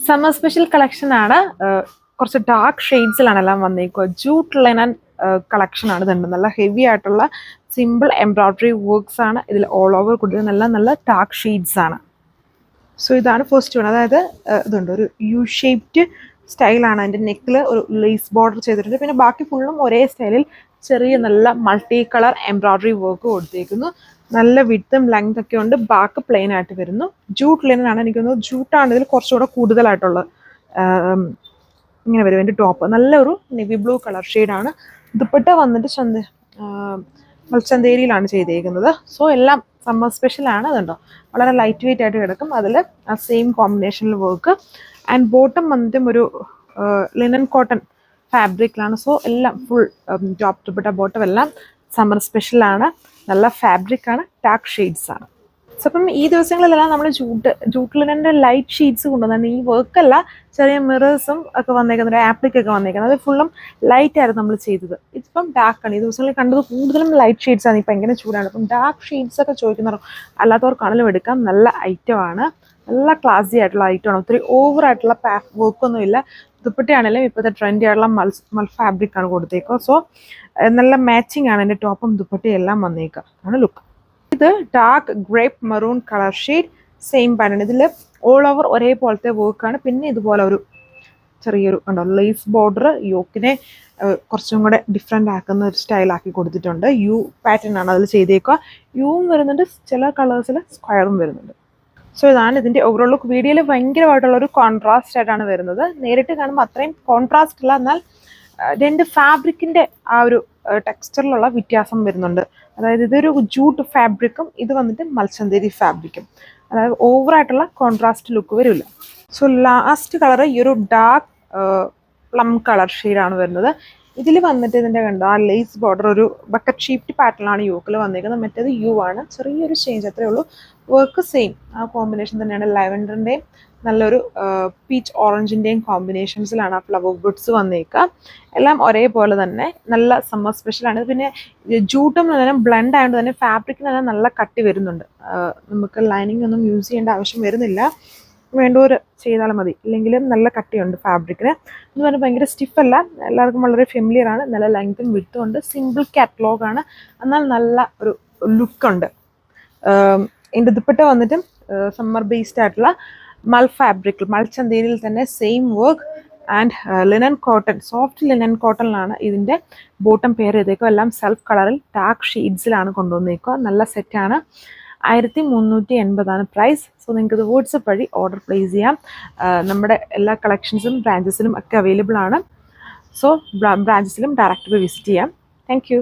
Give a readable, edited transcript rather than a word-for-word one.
Summer special collection ആണ്. കുറച്ച് dark ഷെയ്ഡ്സിലാണ് എല്ലാം വന്നേക്കുക. ജൂട്ട് ലിനൻ കളക്ഷൻ ആണ്. ഇതുണ്ട് നല്ല ഹെവി ആയിട്ടുള്ള സിമ്പിൾ എംബ്രോയിഡറി വർക്ക്സ് ആണ് ഇതിൽ ഓൾ ഓവർ കൊടുത്തത്. നല്ല നല്ല ഡാർക്ക് ഷെയ്ഡ്സ് ആണ്. സോ ഇതാണ് ഫസ്റ്റ് വൺ. അതായത് ഇതുണ്ട് ഒരു യു ഷേപ്ഡ് സ്റ്റൈലാണ്. അതിൻ്റെ നെക്കിൽ ഒരു ലേസ് ബോർഡർ ചെയ്തിട്ടുണ്ട്. പിന്നെ ബാക്കി ഫുള്ളും ഒരേ സ്റ്റൈലിൽ ചെറിയ നല്ല മൾട്ടി കളർ എംബ്രോയിഡറി വർക്ക് കൊടുത്തേക്കുന്നു. നല്ല വിഡ്ത്തും ലെങ്ത് ഒക്കെ ഉണ്ട്. ബാക്ക് പ്ലെയിൻ ആയിട്ട് വരുന്നു. ജൂട്ട് ലിനനാണ്. എനിക്ക് തോന്നുന്നു ജൂട്ടാണ് ഇതിൽ കുറച്ചുകൂടെ കൂടുതലായിട്ടുള്ളത്. ഇങ്ങനെ വരും എൻ്റെ ടോപ്പ്. നല്ലൊരു നെവി ബ്ലൂ കളർ ഷെയ്ഡാണ്. ദുപ്പട്ട വന്നിട്ട് മൽച്ചന്തേരിയിലാണ് ചെയ്തേക്കുന്നത്. സോ എല്ലാം സമ്മർ സ്പെഷ്യലാണ്. അതുണ്ടോ വളരെ ലൈറ്റ് വെയിറ്റ് ആയിട്ട് കിടക്കും. അതിൽ ആ സെയിം കോമ്പിനേഷനിൽ വർക്ക്. ആൻഡ് ബോട്ടം വന്നിട്ടും ഒരു ലിനൻ കോട്ടൺ ഫാബ്രിക്കിലാണ്. സോ എല്ലാം ഫുൾ ടോപ്പ് ദുപ്പട്ട ബോട്ടം എല്ലാം സമ്മർ സ്പെഷ്യലാണ്. നല്ല ഫാബ്രിക്കാണ്. ഡാർക്ക് ഷെയ്ഡ്സ് ആണ്. സോ അപ്പം ഈ ദിവസങ്ങളിലെല്ലാം നമ്മൾ ജൂട്ട് ലിനൻ്റെ ലൈറ്റ് ഷീറ്റ്സ് കൊണ്ടുവന്നാണ്. ഈ വർക്കല്ല, ചെറിയ മിറേഴ്സും ഒക്കെ വന്നേക്കുന്നത്, ഒരു ആപ്ലിക്കൊക്കെ വന്നേക്കുന്നത്. അത് ഫുള്ളും ലൈറ്റ് ആയിരുന്നു നമ്മൾ ചെയ്തത്. ഇതിപ്പം ഡാർക്കാണ്. ഈ ദിവസങ്ങളിൽ കണ്ടത് കൂടുതലും ലൈറ്റ് ഷെയ്ഡ്സ് ആണ്. ഇപ്പം എങ്ങനെ ചൂടാണ്. അപ്പം ഡാർക്ക് ഷെയ്ഡ്സ് ഒക്കെ ചോദിക്കുന്നവർ അല്ലാത്തവർക്കാണെങ്കിലും എടുക്കാം. നല്ല ഐറ്റമാണ്. നല്ല ക്ലാസി ആയിട്ടുള്ള ഐറ്റമാണ്. ഒത്തിരി ഓവറായിട്ടുള്ള വർക്കൊന്നും ഇല്ല. ദുപ്പട്ടയാണെങ്കിലും ഇപ്പോഴത്തെ ട്രെൻഡി ആയിട്ടുള്ള മൽ ഫാബ്രിക്കാണ് കൊടുത്തേക്കുക. സോ നല്ല മാച്ചിങ് ആണ് എൻ്റെ ടോപ്പും ദുപ്പട്ടയും എല്ലാം വന്നേക്കുക. ആണ് ലുക്ക്. ഇത് dark grape maroon colour shade same pattern. ഇതിൽ ഓൾ ഓവർ ഒരേപോലത്തെ വർക്കാണ്. പിന്നെ ഇതുപോലെ ഒരു ചെറിയൊരു ഉണ്ടോ ലേസ് ബോർഡർ യോക്കിനെ കുറച്ചും കൂടെ ഡിഫറെൻ്റ് ആക്കുന്ന ഒരു സ്റ്റൈലാക്കി കൊടുത്തിട്ടുണ്ട്. യു പാറ്റേൺ ആണ് അതിൽ ചെയ്തേക്കുക. യുവും വരുന്നുണ്ട്, ചില കളേഴ്സിൽ സ്ക്വയറും വരുന്നുണ്ട്. സോ ഇതാണ് ഇതിൻ്റെ ഓവറോൾ ലുക്ക്. വീഡിയോയിൽ ഭയങ്കരമായിട്ടുള്ള ഒരു കോൺട്രാസ്റ്റ് ആയിട്ടാണ് വരുന്നത്. നേരിട്ട് കാണുമ്പോൾ അത്രയും കോൺട്രാസ്റ്റ് ഇല്ല, എന്നാൽ രണ്ട് ഫാബ്രിക്കിൻ്റെ ആ ഒരു ടെക്സ്ചറിലുള്ള വ്യത്യാസം വരുന്നുണ്ട്. അതായത് ഇതൊരു ജൂട്ട് ഫാബ്രിക്കും ഇത് വന്നിട്ട് മൽച്ചന്തേരി ഫാബ്രിക്കും. അതായത് ഓവറായിട്ടുള്ള കോൺട്രാസ്റ്റ് ലുക്ക് വരില്ല. സോ ലാസ്റ്റ് കളർ ഈ ഒരു ഡാർക്ക് പ്ലം കളർ ഷെയ്ഡാണ് വരുന്നത്. ഇതിൽ വന്നിട്ട് ഇതിൻ്റെ കണ്ടോ ആ ലേസ് ബോർഡർ ഒരു ബക്കറ്റ് ഷീപ്റ്റ് പാറ്റേണിലാണ് യോക്കിൽ വന്നിരിക്കുന്നത്. മറ്റേത് യു ആണ്. ചെറിയൊരു ചേഞ്ച് അത്രേ ഉള്ളൂ. വർക്ക് സെയിം ആ കോമ്പിനേഷൻ തന്നെയാണ്. ലാവൻഡറിൻ്റെയും നല്ലൊരു പീച്ച് ഓറഞ്ചിൻ്റെയും കോമ്പിനേഷൻസിലാണ് ആ ഫ്ലവർ ബുഡ്സ് വന്നേക്കുക. എല്ലാം ഒരേപോലെ തന്നെ നല്ല സമ്മർ സ്പെഷ്യലാണ്. പിന്നെ ജൂട്ടും തന്നെ ബ്ലെൻഡ് ആയതുകൊണ്ട് തന്നെ ഫാബ്രിക്കിന് തന്നെ നല്ല കട്ടി വരുന്നുണ്ട്. നമുക്ക് ലൈനിങ് ഒന്നും യൂസ് ചെയ്യേണ്ട ആവശ്യം വരുന്നില്ല. വേണ്ടവർ ചെയ്താൽ മതി. ഇല്ലെങ്കിലും നല്ല കട്ടിയുണ്ട് ഫാബ്രിക്കിന്. എന്ന് പറഞ്ഞാൽ ഭയങ്കര സ്റ്റിഫല്ല. എല്ലാവർക്കും വളരെ ഫെമിലിയർ ആണ്. നല്ല ലെങ്ത്തും വിഡ്ത്തും ഉണ്ട്. സിമ്പിൾ കാറ്റലോഗാണ്. എന്നാൽ നല്ല ഒരു ലുക്കുണ്ട്. ഇതിൻ്റെ ദുപ്പട്ട വന്നിട്ടും സമ്മർ ബേസ്ഡ് ആയിട്ടുള്ള മൽച്ചന്തേരിയിൽ തന്നെ same work and linen cotton, soft linen കോട്ടണിലാണ് ഇതിൻ്റെ ബോട്ടം പെയർ ചെയ്തേക്കുക. എല്ലാം സെൽഫ് കളറിൽ ഡാർക്ക് ഷെയ്ഡ്സിലാണ് കൊണ്ടുവന്നേക്കുക. നല്ല സെറ്റാണ്. 1380 പ്രൈസ്. സോ നിങ്ങൾക്ക് ഇത് വാട്സപ്പ് വഴി ഓർഡർ പ്ലേസ് ചെയ്യാം. നമ്മുടെ എല്ലാ കളക്ഷൻസും ബ്രാഞ്ചസിലും ഒക്കെ അവൈലബിൾ ആണ്. സോ ബ്രാഞ്ചസിലും ഡയറക്റ്റ് പോയി വിസിറ്റ് ചെയ്യാം. Thank you.